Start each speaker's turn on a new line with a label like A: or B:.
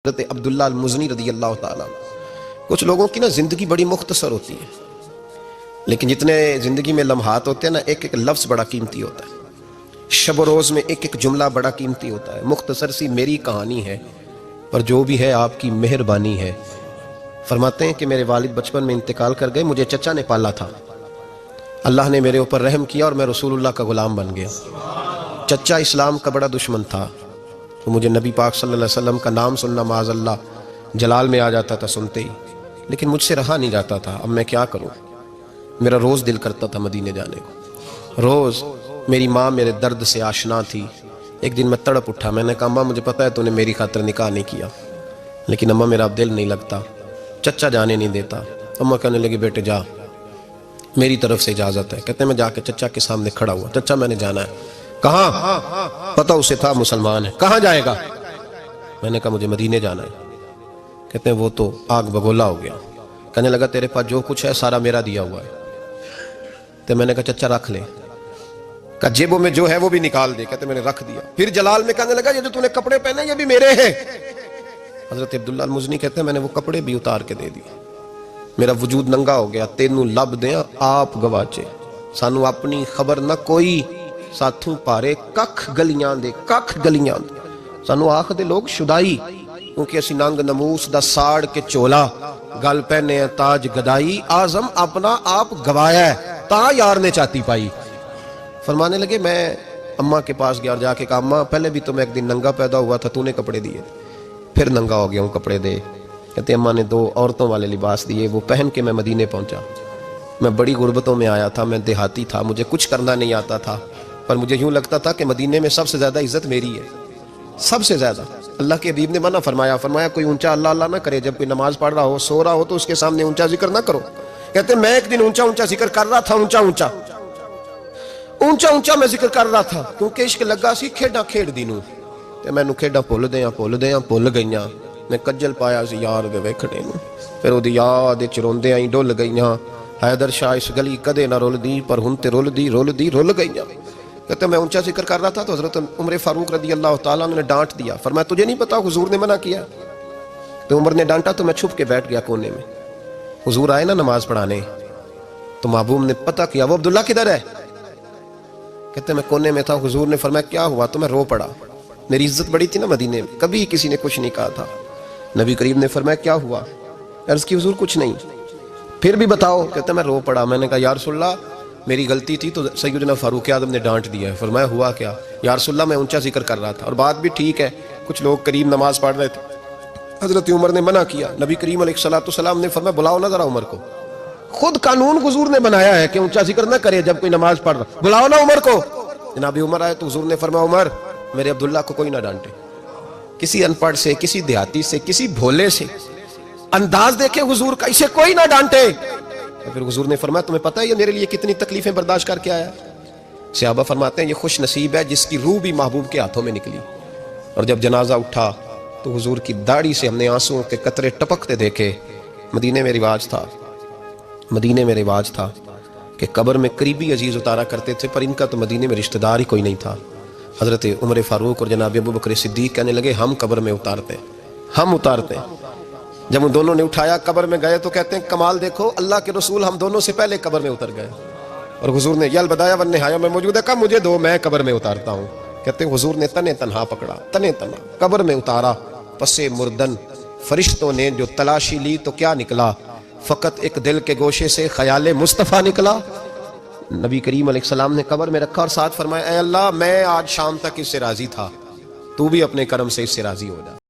A: حضرت عبداللہ المزنی رضی اللہ تعالیٰ. کچھ لوگوں کی نا زندگی بڑی مختصر ہوتی ہے، لیکن جتنے زندگی میں لمحات ہوتے ہیں نا، ایک ایک لفظ بڑا قیمتی ہوتا ہے. شب و روز میں ایک ایک جملہ بڑا قیمتی ہوتا ہے. مختصر سی میری کہانی ہے، پر جو بھی ہے آپ کی مہربانی ہے. فرماتے ہیں کہ میرے والد بچپن میں انتقال کر گئے، مجھے چچا نے پالا تھا. اللہ نے میرے اوپر رحم کیا اور میں رسول اللہ کا غلام بن گیا. چچا اسلام کا بڑا دشمن تھا، تو مجھے نبی پاک صلی اللہ علیہ وسلم کا نام سننا معاذ اللہ جلال میں آ جاتا تھا سنتے ہی، لیکن مجھ سے رہا نہیں جاتا تھا. اب میں کیا کروں؟ میرا روز دل کرتا تھا مدینے جانے کو. روز میری ماں میرے درد سے آشنا تھی. ایک دن میں تڑپ اٹھا، میں نے کہا اماں مجھے پتا ہے تو نے میری خاطر نکاح نہیں کیا، لیکن اماں میرا اب دل نہیں لگتا، چچا جانے نہیں دیتا. اماں کہنے لگی بیٹے جا، میری طرف سے اجازت ہے. کہتے ہیں میں جا کے چچا کے سامنے کھڑا ہوا. چچا میں نے جانا ہے. کہاں؟ پتہ اسے تھا مسلمان ہے. کہاں جائے گا؟ میں نے کہا مجھے مدینے جانا ہے. کہتے ہیں وہ تو آگ بگولا ہو گیا. کہنے لگا تیرے پاس جو کچھ ہے سارا میرا دیا ہوا ہے. تو میں نے کہا چچا رکھ لے. کہا جیبوں میں جو ہے وہ بھی نکال دے. کہتے میں نے رکھ دیا. پھر جلال میں کہنے لگا یہ جو تو نے کپڑے پہنے یہ بھی میرے ہیں. حضرت عبداللہ المزنی کہتے ہیں میں نے وہ کپڑے بھی اتار کے دے دیے. میرا وجود ننگا ہو گیا. تینوں لب دیں آپ گواچے، سانو اپنی خبر نہ کوئی، ساتھوں پارے ککھ گلیاں دے، ککھ گلیاں دے. سانو آخ دے لوگ شدائی، کیونکہ اسی ننگ نموس دا ساڑ کے چولا، گل پہنے ہیں تاج گدائی، آزم اپنا آپ گوایا ہے تا یار نے چاہتی پائی. فرمانے لگے میں اماں کے پاس گیا اور جا کے کہا اماں پہلے بھی تو میں ایک دن ننگا پیدا ہوا تھا، تو نے کپڑے دیے، پھر ننگا ہو گیا ہوں کپڑے دے. کہتے اماں نے 2 عورتوں والے لباس دیے، وہ پہن کے میں مدینے پہنچا. میں بڑی غربتوں میں آیا تھا، میں دیہاتی تھا، مجھے کچھ کرنا نہیں آتا تھا، پر مجھے یوں لگتا تھا کہ مدینے میں سب سے زیادہ عزت میری ہے، سب سے زیادہ. اللہ کے حبیب نے منع فرمایا کوئی اونچا اللہ اللہ نہ کرے. جب کوئی نماز پڑھ رہا ہو، سو رہا ہو تو اس کے سامنے اونچا ذکر نہ کرو. کہتے میں ایک دن اونچا ذکر کر رہا تھا، اونچا میں ذکر کر رہا تھا، کیونکہ عشق لگا سی کھیڈاں کھیڈ دی نوں، تے مینوں کھیڈاں بھول گئیاں. میں کجل پایا سی یار دے ویکھنے نوں، پھر وہ یاد چروندے آئی ڈل گئیاں. حیدر شاہ اس گلی کدے نہ رول دی، پر ہن تے رول گئیاں. کہتے میں اونچا ذکر کر رہا تھا تو حضرت عمر فاروق رضی اللہ تعالیٰ نے ڈانٹ دیا. فرمایا تجھے نہیں پتا حضور نے منع کیا؟ تو عمر نے ڈانٹا تو میں چھپ کے بیٹھ گیا کونے میں. حضور آئے نا نماز پڑھانے تو محبوب نے پتہ کیا وہ عبداللہ کدھر ہے. کہتے میں کونے میں تھا. حضور نے فرمایا کیا ہوا؟ تو میں رو پڑا. میری عزت بڑی تھی نا مدینے میں، کبھی کسی نے کچھ نہیں کہا تھا. نبی کریم نے فرمایا کیا ہوا؟ عرض کی حضور کچھ نہیں. پھر بھی بتاؤ. کہتے میں رو پڑا. میں نے کہا یا رسول اللہ میری غلطی تھی تو سیدنا فاروق اعظم نے ڈانٹ دیا ہے. فرمایا ہوا کیا؟ یا رسول اللہ میں اونچا ذکر کر رہا تھا. اور بات بھی ٹھیک ہے، کچھ لوگ قریب نماز پڑھ رہے تھے، حضرت عمر نے منع کیا. نبی کریم علیہ السلام نے فرمایا بلاؤ نا ذرا عمر کو. خود قانون حضور نے بنایا ہے کہ اونچا ذکر نہ کرے جب کوئی نماز پڑھ رہا. بلاؤ نا عمر کو. جناب عمر آئے تو حضور نے فرمایا عمر میرے عبداللہ کو کوئی نہ ڈانٹے. کسی ان پڑھ سے، کسی دیہاتی سے، کسی بھولے سے انداز دیکھے حضور کا، اسے کوئی نہ ڈانٹے. پھر حضور نے فرمایا تمہیں پتہ ہے یہ میرے لیے کتنی تکلیفیں برداشت کر کے آیا. صحابہ فرماتے ہیں یہ خوش نصیب ہے جس کی روح بھی محبوب کے ہاتھوں میں نکلی. اور جب جنازہ اٹھا تو حضور کی داڑھی سے ہم نے آنسوں کے قطرے ٹپکتے دیکھے. مدینے میں رواج تھا کہ قبر میں قریبی عزیز اتارا کرتے تھے، پر ان کا تو مدینے میں رشتہ دار ہی کوئی نہیں تھا. حضرت عمر فاروق اور جناب ابو بکر صدیق کہنے لگے ہم قبر میں اتارتے ہیں. جب ان دونوں نے اٹھایا قبر میں گئے تو کہتے ہیں کمال دیکھو اللہ کے رسول ہم دونوں سے پہلے قبر میں اتر گئے. اور حضور نے یل بدایا ون نہایا میں موجود ہے، کہا مجھے دو میں قبر میں اتارتا ہوں. کہتے ہیں حضور نے تنے تنہا پکڑا، تنے تنہا قبر میں اتارا. پس مردن فرشتوں نے جو تلاشی لی تو کیا نکلا؟ فقط ایک دل کے گوشے سے خیال مصطفیٰ نکلا. نبی کریم علیہ السلام نے قبر میں رکھا اور ساتھ فرمایا اے اللہ میں آج شام تک اس سے راضی تھا، تو بھی اپنے کرم سے اس سے راضی ہو جا.